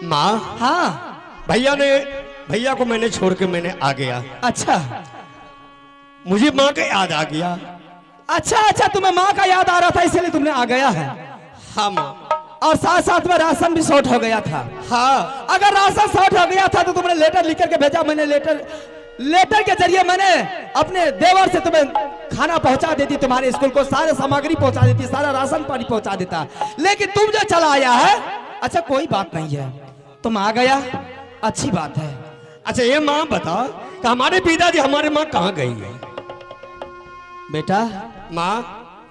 माँ। हाँ भैया को मैंने छोड़ के मैंने आ गया। अच्छा मुझे माँ का याद आ गया। अच्छा अच्छा, तुम्हें माँ का याद आ रहा था इसलिए तुमने आ गया है। हाँ माँ। और साथ साथ में राशन भी शॉर्ट हो गया था। हाँ। अगर राशन शॉर्ट हो गया था तो तुमने लेटर लिख करके भेजा। मैंने लेटर के जरिए मैंने अपने देवर से तुम्हें खाना पहुंचा देती, तुम्हारे स्कूल को सारे सामग्री पहुंचा देती, सारा राशन पानी पहुंचा देता। लेकिन तुम जो चला आया है, अच्छा कोई बात नहीं है, तुम आ गया, अच्छी बात है। अच्छा ये माँ बता कि हमारे पिताजी हमारे माँ कहाँ गई है? बेटा माँ,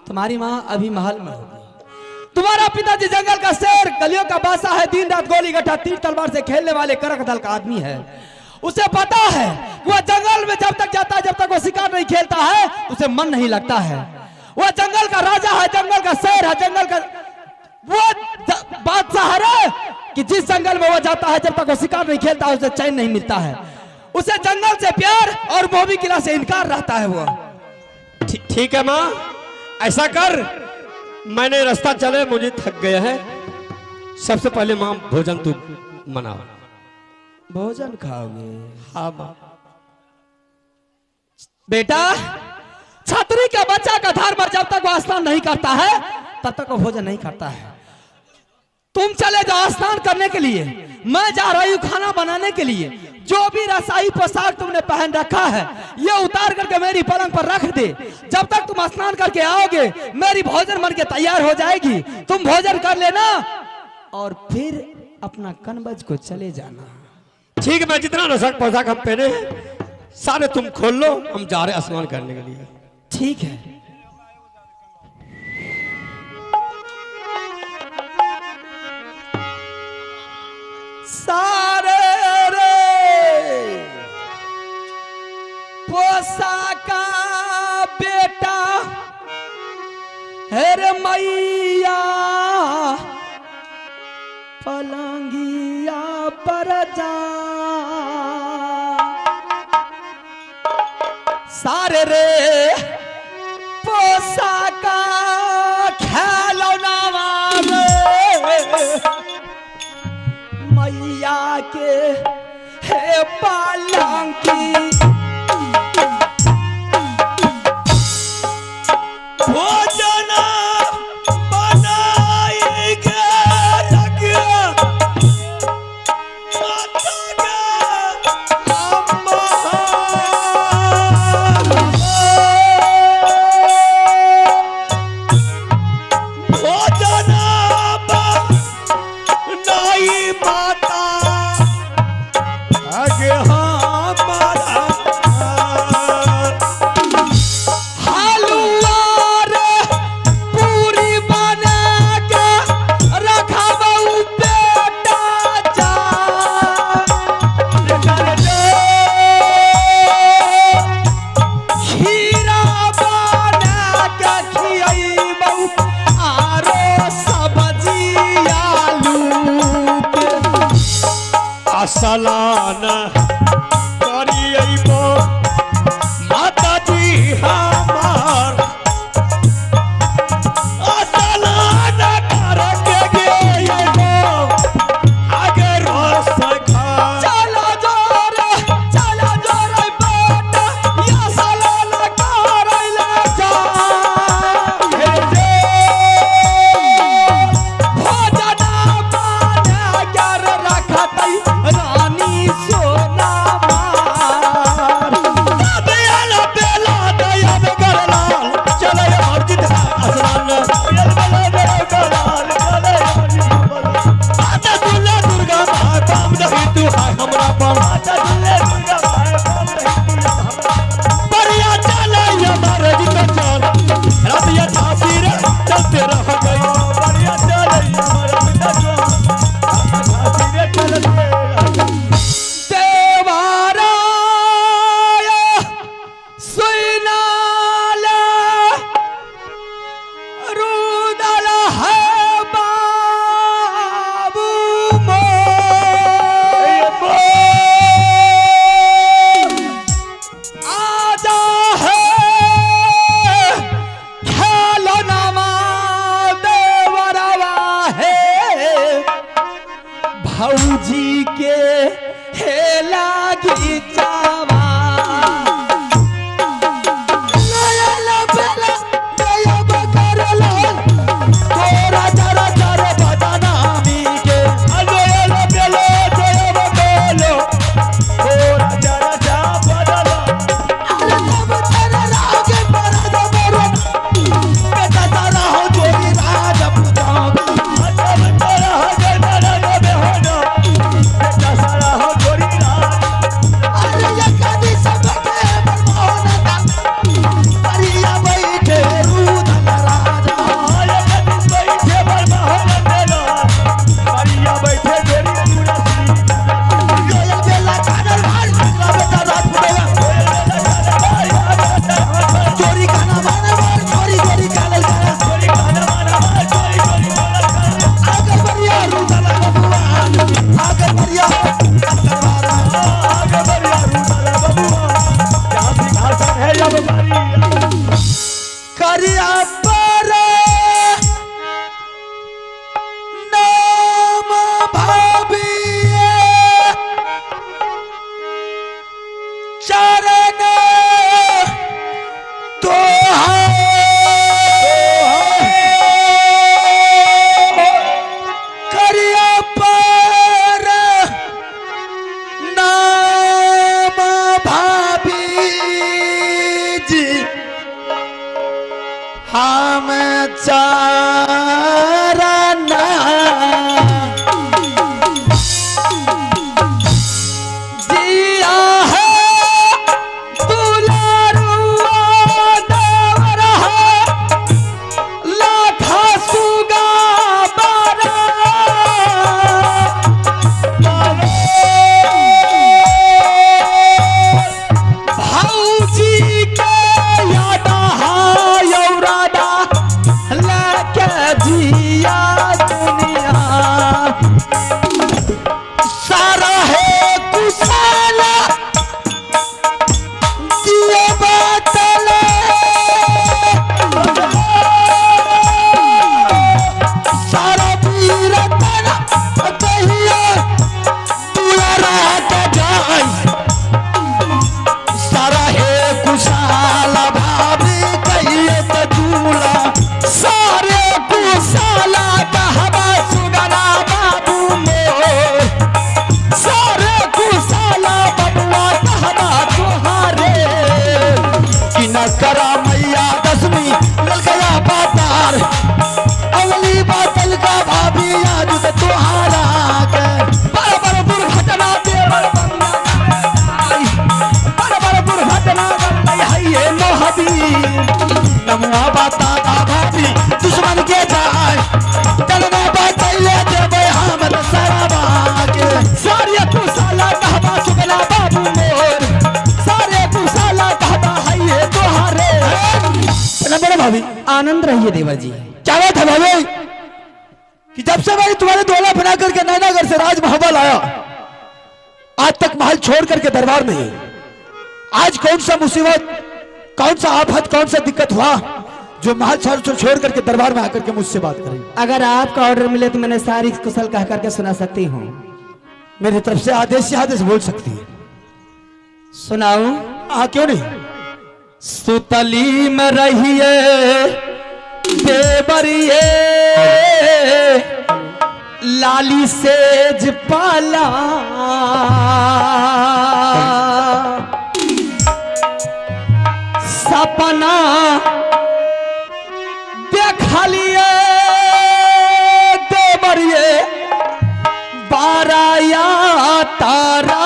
तुम्हारी माँ अभी महल में होगी। तुम्हारा पिताजी जंगल का शेर, गलियों का बादशाह है, दिन रात गोली गट्ठा तीर तलवार से खेलने वाले करक दल का आदमी है। उसे पता है वह जंगल में जब तक जाता है, जब तक वो शिकार नहीं खेलता है, उसे मन नहीं लगता है। वह जंगल का राजा है, जंगल का शेर है, जंगल का वो बादशाह है कि जिस जंगल में वो जाता है, जब तक वो शिकार नहीं खेलता है, उसे चैन नहीं मिलता है। उसे जंगल से प्यार और मोहब्बत किला से इनकार रहता है। वो ठीक है माँ, ऐसा कर, मैंने रास्ता चले, मुझे थक गया है। सबसे पहले माँ भोजन तू मना। भोजन खाओगे? हाँ माँ। बेटा, छतरी का बच्चा का धर्म जब तक वो स्नान नहीं करता है तब तक वो भोजन नहीं करता है। तुम चले जाओ स्नान करने के लिए, मैं जा रही हूँ खाना बनाने के लिए। जो भी रसाई पोशाक तुमने पहन रखा है ये उतार करके मेरी पलंग पर रख दे। जब तक तुम स्नान करके आओगे मेरी भोजन बन के तैयार हो जाएगी। तुम भोजन कर लेना और फिर अपना कनबज को चले जाना। ठीक है, मैं जितना रसक पोशाक हम पहने सारे तुम खोल लो, हम जा रहे स्नान करने के लिए। ठीक है। सारे रे पोसाका बेटा हेरे मैया पलंगिया पर जा। सारे रे पोसाका खेलौना मैया के हे पालंकी भोजन बनाई के रखिया माता के अम्मा। भोजन बनाई माता आगे हमारा सलाना करियबो माता जी हमार सलाना करके गेयबो आगे रस खा। चला जोरे बेटा या सलाना करैला जा। भोजन बना कर रखतै रानी सोना मार। बेला बेला दया करलाल चले अर्जित असलान बेला करलाल चले माता दुल्ला दुर्गा माँ काम दही तू है हमरा पर। माता दुल्ला दुर्गा माँ काम दही तू हमरा बढ़िया चले हमारे जित चल रतिया झांसी रे चलते रह गई। बढ़िया चले हमारे जित चल झांसी रे चलते भौजी के हे लागी चावा करिया पर नाम भाभी चरण तो करिया पर नाम भाभी जी हम चारना दिया है दुलारुआ देवरा लाखा सुगा बारा भौजी के यादा यौरादा लाके जिया दुनिया सारा है कुशाला दिए बातले सारा वीर तना कहिया दुलारा के जाई सारा है कुशाला भाभी कहिए तो दूला सारे कुशाला कहबा सुगना बाबू मोर सारे कुशाला बबुआ कहबा तुहारे कि न करा मैया दसवीं ललकया बातार अगली बातल का भाभी आज तो तुहारा के बड़ बड़ दुर्घटना देवर बड़ बड़ दुर्घटना है ये मोहबी नमुआ बाता का भाभी दुश्मन के जाए चलना बातले देवे हम सराबा के सारे कुशाला कहबा सुगला बाबू मोर सारे कुशाला कहबा है ये तोहारे मेरे भाभी आनंद रहिए देवर जी। क्या बात है भाभी कि जब से मैंने तुम्हारे दोला बना करके नैनागढ़ से राजमहल आया आज तक महल छोड़ करके दरबार में ही आज कौन सा मुसीबत कौन सा आफत कौन सा दिक्कत हुआ जो महल छोड़ करके दरबार में आकर के मुझसे बात करें। अगर आपका ऑर्डर मिले तो मैंने सारी कुशल कह करके सुना सकती हूँ। मेरी तरफ से आदेश बोल सकती है। सुनाऊं? हाँ क्यों नहीं। सुतली में रहिए देवरिए लाली सेज पाला सपना देखलिए देवरिए बाराया तारा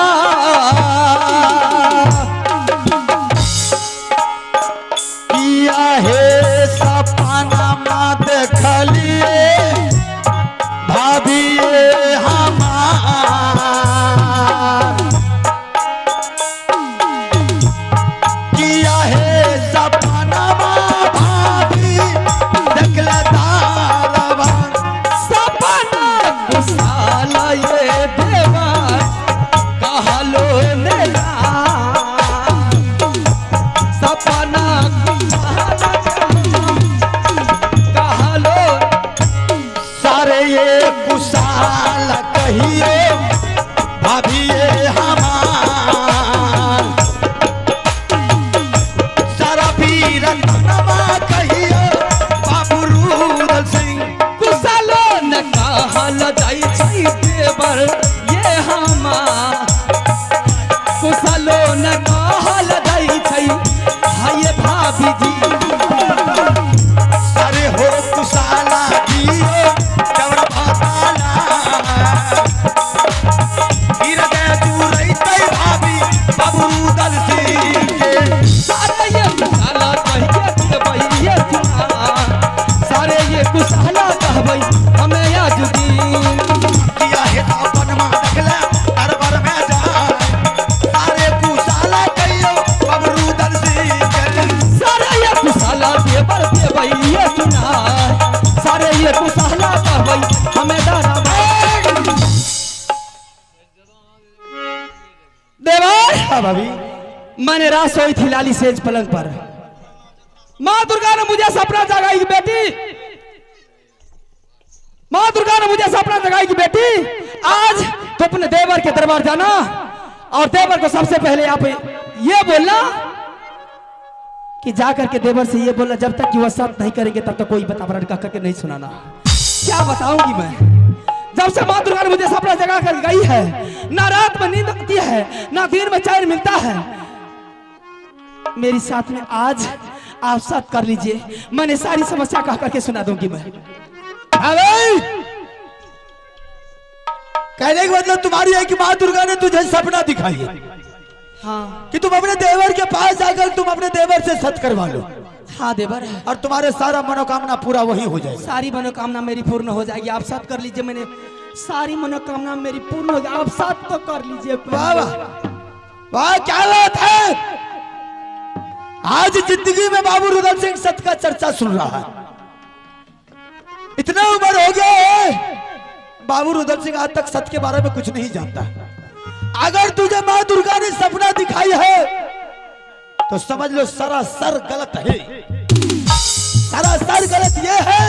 किया है सपना माँ देखलिए भाभी हमार किया है सपना माँ भाभी देखले तारवा सपना कुशाला ये देवा भाभी ये हमार सारा पीरन नमा कहियो बाबू रुदल सिंह कुशलो न कहल जाइ छै देवर ये हमार कुशलो न कहल जाइ छै हाय भाभी जी अरे हो कुशाला जियो जवर भाताला हृदय जुरैतै भाभी बाबू रुदल सिंह के सारे ये कुशला कहिए देबै ये तुम्हार सारे ये कुशला कहबै हमें आज दिन किया है अपन मां देखले अरबर में जाए सारे कुशाला कहियो बाबू रुदल सिंह के सारे ये कुशला देवर देबै ये तुम्हार सारे ये कुशला कहबै हमें डराबै देवर हाँ भाभी मैंने रात सोई थी लाली सेज पलंग पर माँ दुर्गा ने मुझे सपना जगाई कि बेटी माँ दुर्गा ने मुझे सपना जगाई कि बेटी आज तो अपने देवर के दरबार जाना और देवर को सबसे पहले आप ये बोलना कि जाकर के देवर से ये बोलना जब तक कि वह सब नहीं करेंगे तब तक कोई बतावरण का करके नहीं सुनाना। क्या बताऊंगी मैं, जब से माँ दुर्गा ने मुझे सपना जगा कर गई है ना रात में नींद आती है ना दिन में चैन मिलता है। मेरी साथ में आज आप साथ कर लीजिए, मैंने सारी समस्या कह करके सुना दूंगी मैं। अरे कहने का मतलब तुम्हारी है कि माँ दुर्गा ने तुझे सपना दिखाई है हाँ कि तुम अपने देवर के पास जाकर तुम अपने देवर से सत करवा लो हाँ देवर, और तुम्हारे सारा मनोकामना पूरा वही हो जाएगा। सारी मनोकामना मेरी पूर्ण हो जाएगी, आप साथ कर लीजिए। मैंने सारी मनोकामना मेरी पूर्ण हो जाएगी, आप साथ तो कर लीजिए। वाह वाह वाह, क्या बात है। आज जिंदगी में बाबू रुदल सिंह सत का चर्चा सुन रहा है। इतना उम्र हो गया है, बाबू रुदल सिंह आज तक सत के बारे में कुछ नहीं जानता। अगर तुझे माँ दुर्गा ने सपना दिखाई है तो समझ लो सरासर गलत है। सरासर गलत ये है,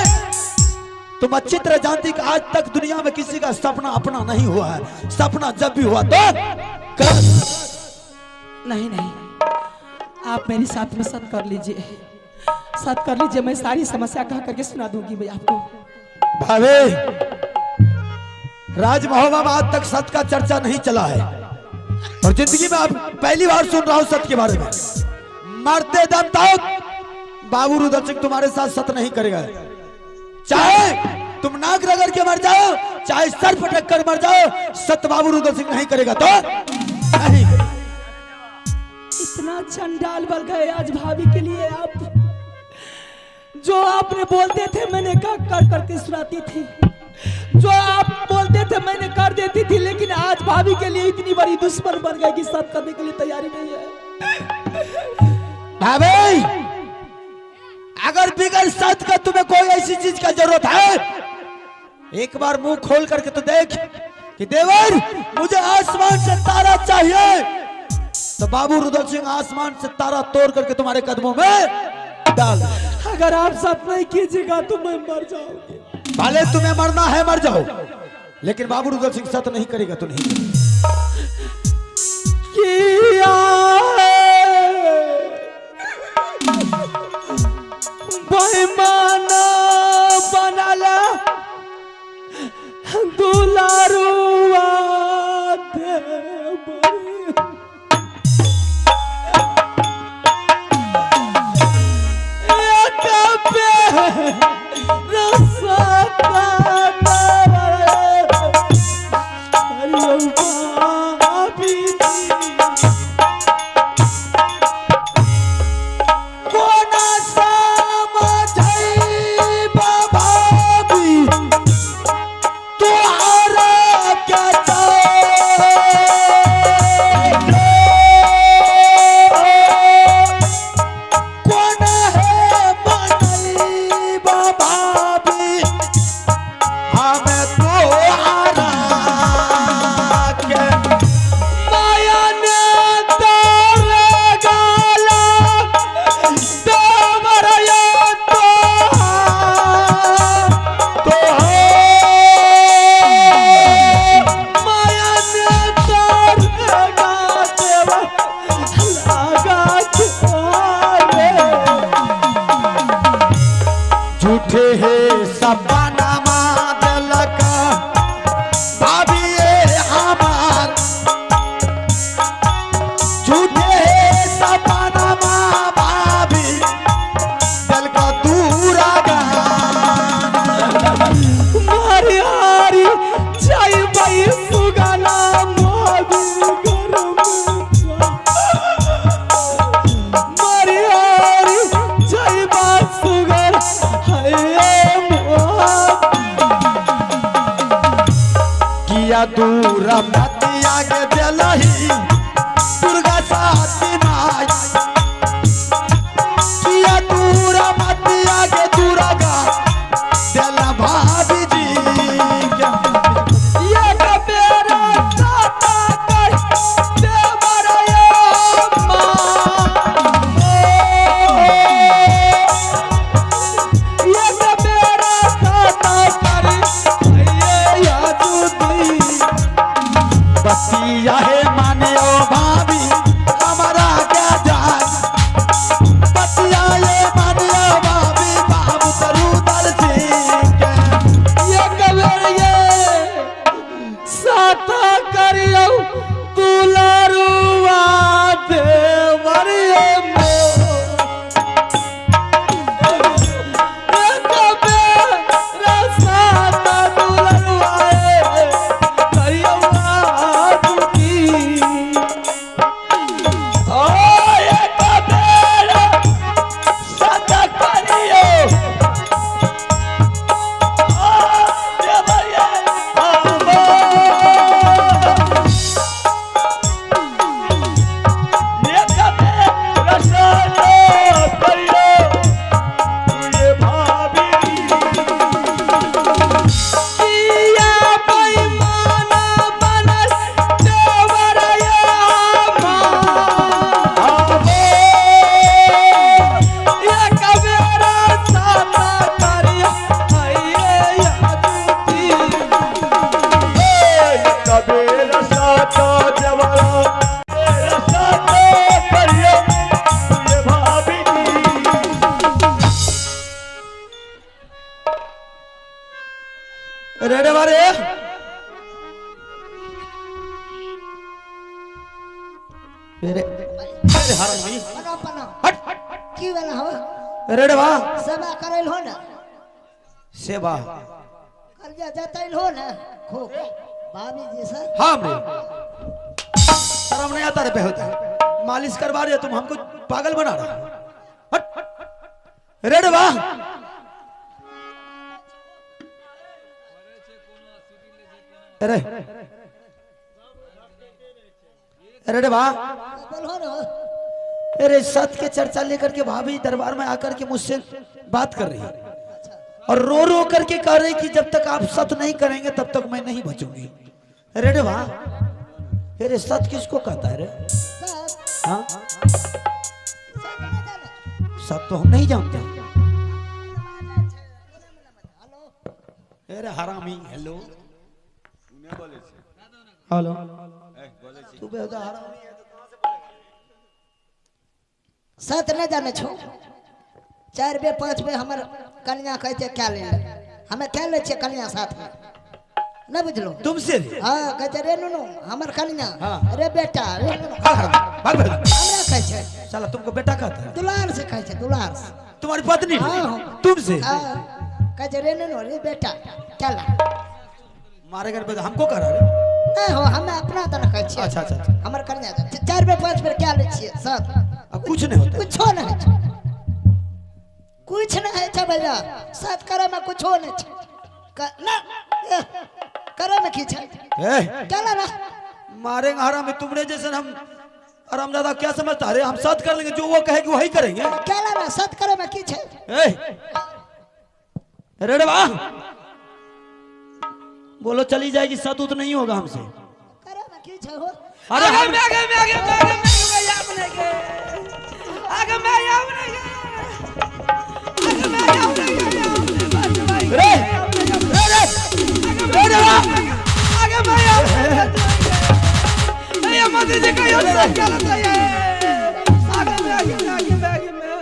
तुम अच्छी तरह जानती कि आज तक दुनिया में किसी का सपना अपना नहीं हुआ है। सपना जब भी हुआ तो नहीं नहीं, आप मेरे साथ में सत कर लीजिए, सत कर लीजिए। मैं सारी समस्या कह करके सुना दूंगी भाई आपको। भावे राजमहल में आज तक सत का चर्चा नहीं चला है और जिंदगी में आप पहली बार सुन रहा हूं सत के बारे में। मरते दम तक बाबू रुदल सिंह तुम्हारे साथ सत नहीं करेगा। चाहे तुम नाक रगड़ के मर जाओ, चाहे सर पटक कर मर जाओ, सत बाबू रुदल सिंह नहीं करेगा। तो नहीं, इतना चंडाल बल गए आज भाभी के लिए। आप जो आपने बोलते थे मैंने कर करके सुनाती थी, जो आप बोलते थे मैंने कर देती थी, लेकिन आज भाभी के लिए इतनी बड़ी दुश्मन बन गई कि सत करने के लिए तैयारी नहीं है। भाभी अगर बिगड़ सत का तुम्हें कोई ऐसी चीज का जरूरत है, एक बार मुंह खोल करके तो देख कि देवर मुझे आसमान से तारा चाहिए, तो बाबू रुदल सिंह आसमान से तारा तोड़ करके तुम्हारे कदमों में डाल। अगर आप सत नहीं कीजिएगा तो मैं मर जाऊंगी। भले तुम्हें मरना है मर जाओ, लेकिन बाबू रुदल सिंह सत नहीं करेगा तो नहीं किया बेईमाना बनला दुलारुआ रमतिया के दिलही दुर्गा साथी माई किया तू रमतिया के दुर्गा दिल भाभी जी ये कबेरा साता कर देवरा ये ये कबेरा साता कर ये यादुदी बतिया है माने ओ भाभी हमारा क्या जान बतिया ये माने ओ भाभी बाबू दरूदर सिंह ये कबेरा ये साता करियो दुलारुआ देवर ये मो ये कबेरा साता दुलारुआ करियो आदुकी ओ ये कबेरा साता करियो किया बेईमाना बनस देवरा ये ये कबेरा साता करियो ये यादुती कबीर साता जवारा साता करियो ये भाभी रेडे बारे मेरे हरामी हट की वाला हो रेडे बा सेवा करल हो ना सेवा कर्जा जतैल हो ना खूब भाभी जी से हाँ हमरे शर्म नहीं आता रे बेहुदा मालिश करवा रहे हो तुम हमको पागल बना रहे हो हट रेडे बा अरे रेडे बा बोल हो ना अरे सत के चर्चा लेकर के भाभी दरबार में आकर के मुझसे बात कर रही है और रो रो करके कह रही कि जब तक आप सत नहीं करेंगे तब तक मैं नहीं बचूंगी। रेडे वाह अरे सत किसको कहता है रे? सब हाँ सब नहीं जाने सत तो हम नहीं जानते। हेलो अरे हरामी हेलो हेलो तू बेहुदा हरामी है तो कहां से बोलेगा? सत नहीं जाने छो 4 बे 5 बे हमर कन्या कहते क्या ले हमें क्या ले छे कन्या साथ में न बुझलो तुमसे हां कहते रे नुनु हमर कन्या हाँ। रे बेटा रे नुनु भाग बेहुदा हमरा कह छे साला तुमको बेटा कहता है दुलार से कह छे दुलार से तुम्हारी पत्नी हाँ। तुमसे हां कहते रे नुनु रे बेटा चल मारे घर पे हमको कह रहा है नहीं हो हमें अपना तना कह छे अच्छा अच्छा अच्छा हमर कन्या 4 बे 5 बे क्या ले छिए साथ अब कुछ नहीं होता कुछ नहीं छे कुछ नहीं है भैया साथ करे में कुछ हो नहीं छे ना करे में की छे ए, चला ना मारेंगे हरा में तुमने जैसे हम आराम दादा क्या समझता है हम साथ कर लेंगे जो वो कहेगी वही करेंगे। चला ना साथ करे में की छे रेडे वाह बोलो चली जाएगी साथ तो नहीं होगा हमसे। करे में की छे हो अरे हम रे रेडे वाह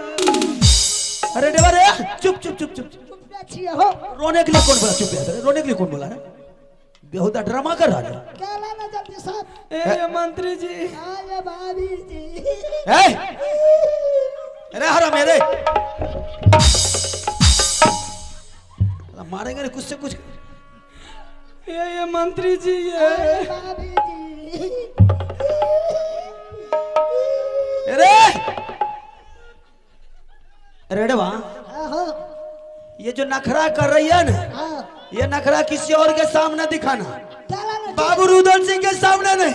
अरे डेवा रे चुप चुप चुप चुप छिए हो रोने के लिए कौन बोला चुप यार रोने के लिए कौन बोला है बेहुदा ड्रामा कर रहा है। चला ना जल्दी साथ ए मंत्री जी आए भाभी जी अरे हरा मेरे मारेंगे रे कुछ से कुछ ये मंत्री जी आए भाभी जी अरे रेडे वाह हो ये जो नखरा कर रही है ना हां ये नखरा किसी और के सामने दिखाना चला ना बाबू रुदल सिंह के सामने नहीं।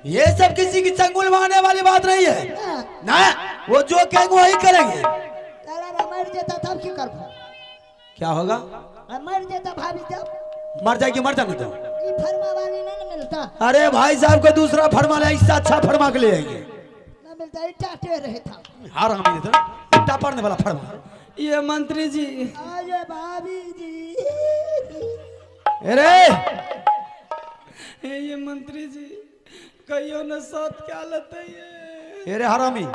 ये सब किसी की चंगुल मारने वाली बात नहीं है ना। वो जो कहेंगे वही करेंगे। मर जाता तब की कर क्या होगा? मर जाता भाभी जब मर जाएगी, मर जाने दो। ये फरमा वाली नहीं मिलता। अरे भाई साहब को दूसरा फरमा ले, इससे अच्छा फरमा के ले आएंगे। ना मिलता इटाटे रहे था। हार हम नहीं था, इट्टा पड़ने वाला फरमा। ये मंत्री जी, अरे भाभी जी, अरे ये मंत्री जी कहियो न साथ क्या लेते ये अरे हरामी,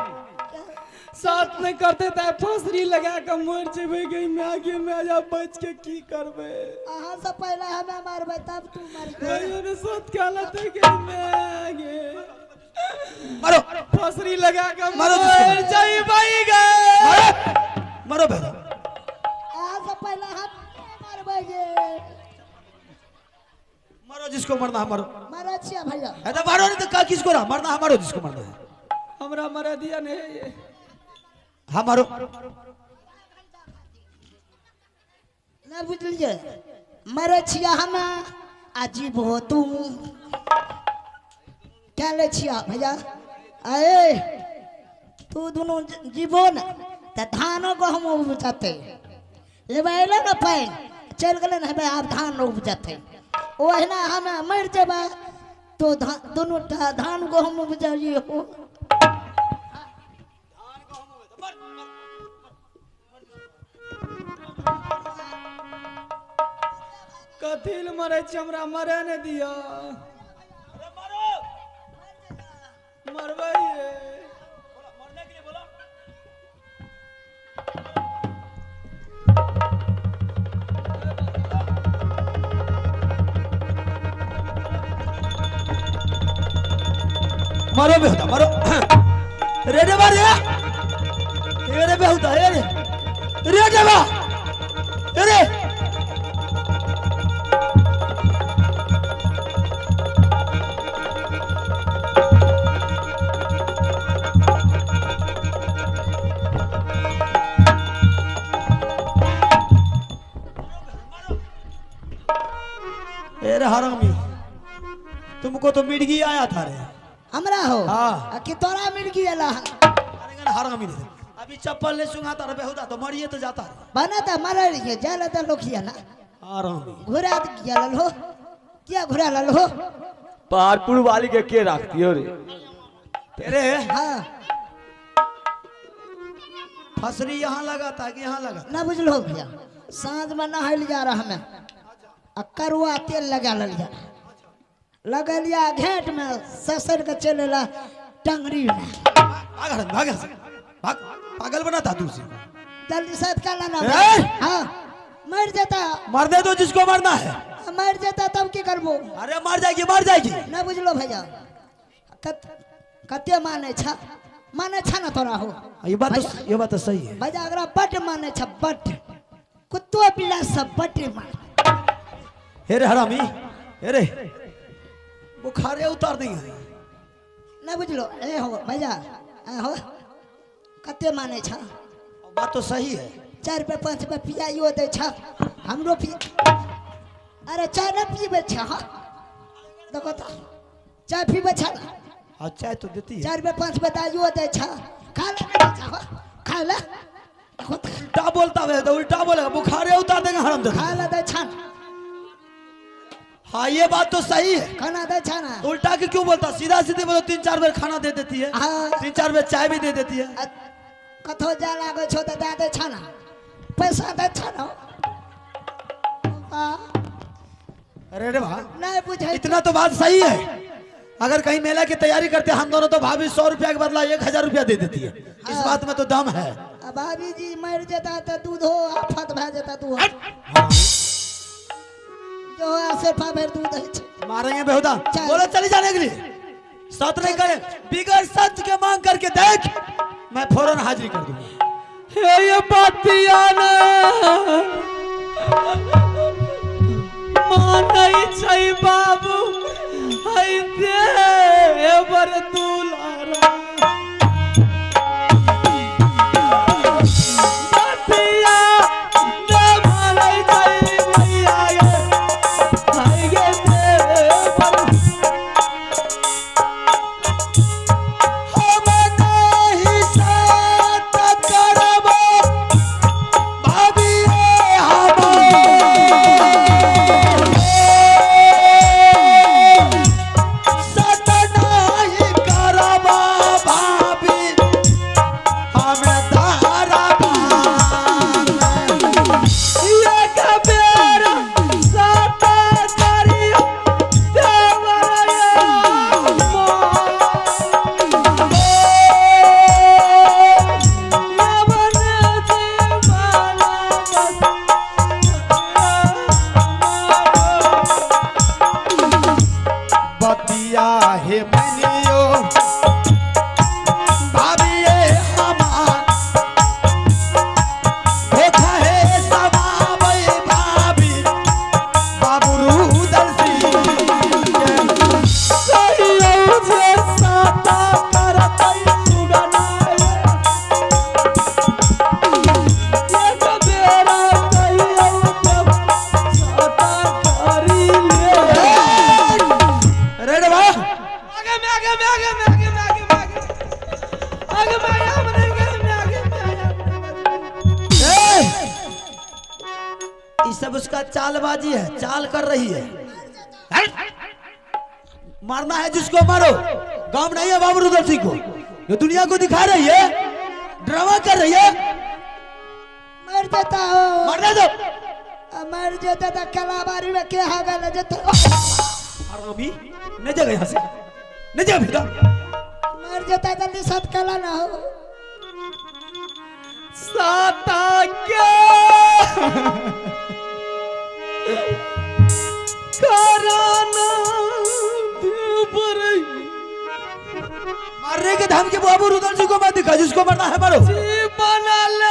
साथ में करते थे फसरी लगा के मर जेबे गई में आगे में आजा बच के की करबे। अहाँ से पहले हमें मारबे तब तू मर कहियो न साथ क्या लेते गई में आगे मारो फसरी लगा के मारो मर जाई भाई गए। मारो बेटा। अहाँ से पहले हम मारबे गे। मारो जिसको मरना है मारो। मारा छिया भैया। ऐसा मारो नहीं तो का किसको रहा मरना है, मारो जिसको मरना है। हमरा मरा दिया नहीं ये। हाँ मारो। ना बुझलिए मरे छिया हम अजीब हो तू क्या ले छिया भैया। अरे तू दोनों जीवो न त धानो को हम उपजाते ये बैला न पैन चल गले न भाई आप धान उपजाते ओहना हम मर जेबा तो दोनों धान को हम उपजाइए हो। कथिल मरे चमड़ा मरे ने दिया मरबे ये। मारो बेहुदा मारो। रेडे मार रे बेहुदा रे रेडे बा रे। अरे हरामी, तुमको तो मिर्गी आया था रे। हमरा हो हाँ। कि तोरा मिल गया अरे हरामी नहीं, अभी चप्पल ले सुंघाता रे बेहुदा तो मरिए तो जाता है। बना था मर रही जाला था लोखिया ना हरामी घुरा गया हो क्या घुरा लल हो। पहाड़पुर वाली के रखती हो रे। तेरे हाँ फसरी यहाँ लगा था कि यहाँ लगा? ना बुझलो भैया सांझ में नहल जा रहा हमें करुआ तेल लगा लिया लगा लिया घेट में ससर के चलेला टंगरी में भाग पागल बना था दूसरी। जल्दी से का लाना ए! हाँ मर जाता मर दे तो जिसको मरना है। मर जाता तब की करबो। अरे मर जाएगी मर जाएगी। ना बुझलो भैया कते माने छा ना तोरा हो। ये बात तो सही है। भैया अगर बट माने छा बट कुत्तो पिला सब बट मान। हेरे हरामी हेरे बुखारे उतार देंगे। ना बुझलो ए हो भैया हो कते माने छा। बात तो सही है। 4 रुपये 5 रुपये पियाइयो दे छा हमरो पी। अरे चाय न पीबे छा देखो तो चाय पीबे छा हाँ चाय तो देती है। 4 रुपये 5 रुपये दाइयो दे छा खा ले खा ले देखो तो उल्टा बोलता है तो उल्टा बोलेगा बुखारे उतार देंगे हराम खा ले दे छा। हाँ ये बात तो सही है। खाना दे छा ना उल्टा के क्यों बोलता, सीधा सीधे बोलो 3-4 बार खाना दे देती है। हाँ। 3-4 बार चाय भी दे देती है। कथो जा लागो छो तो दे छा ना पैसा दे छा ना। अरे रे वाह नहीं बुझे इतना तो बात सही है। अगर कहीं मेला की तैयारी करते हम दोनों तो भाभी 100 रुपया के बदला 1000 रुपया दे देती है। इस बात में तो दम है। भाभी जी मर जाता तो दूध हो आफत भा जाता तू जो ऐसे भर दूध है मारेंगे बेहुदा बोलो चली जाने के लिए सत नहीं करे बिगड़ सच के मांग करके देख मैं फौरन हाजिरी कर दूंगा। ये बातिया ना मानै छै बाबू है दे बर दुलारा बातिया ना मानै छै भैया है गे दे बर दिया है मनियो भाभी ये हमार धोखा है समा भाई भाभी बाबू रुदल सिंह कहियो जे साता करतै सुगनाए एक बेरा कहियो जब साता करी ले रेड बा आगे में आगे में आगे में आगे में आगे में आगे में आया मने में आगे में आया ये सब उसका चालबाजी है, चाल कर रही है। मारना है जिसको मारो, गांव नहीं है बाबू रुदल सिंह को, ये दुनिया को दिखा रही है, ड्रामा कर रही है। मर जाता हो, मरने दो। मर जाता तो कलाबारी में क्या होगा न जाता अभी न जगह यहाँ से न जगह बेटा मर जाता जल्दी साथ कला ना हो। साता के कराना देवर मारने के धमकी बाबू रुदल सिंह को मत दिखा, जिसको मरना है मारो। जीवन ले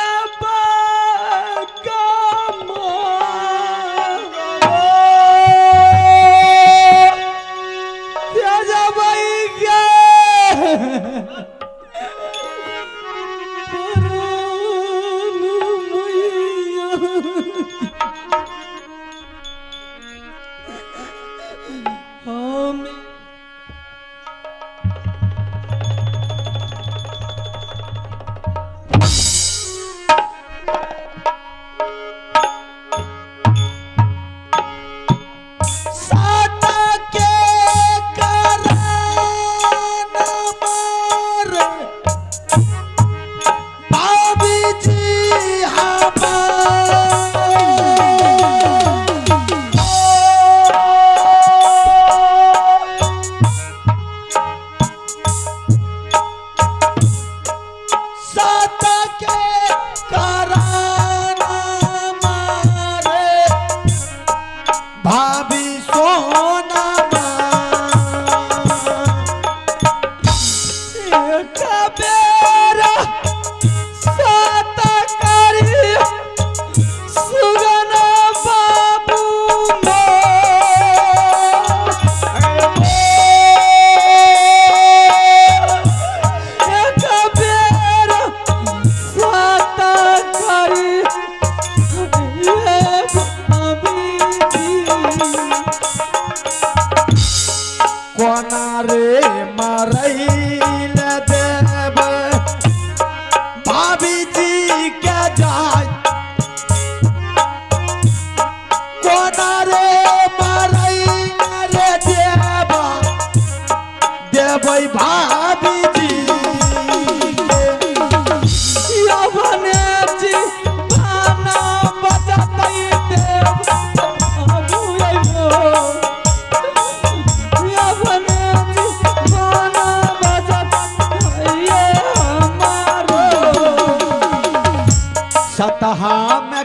सतहा में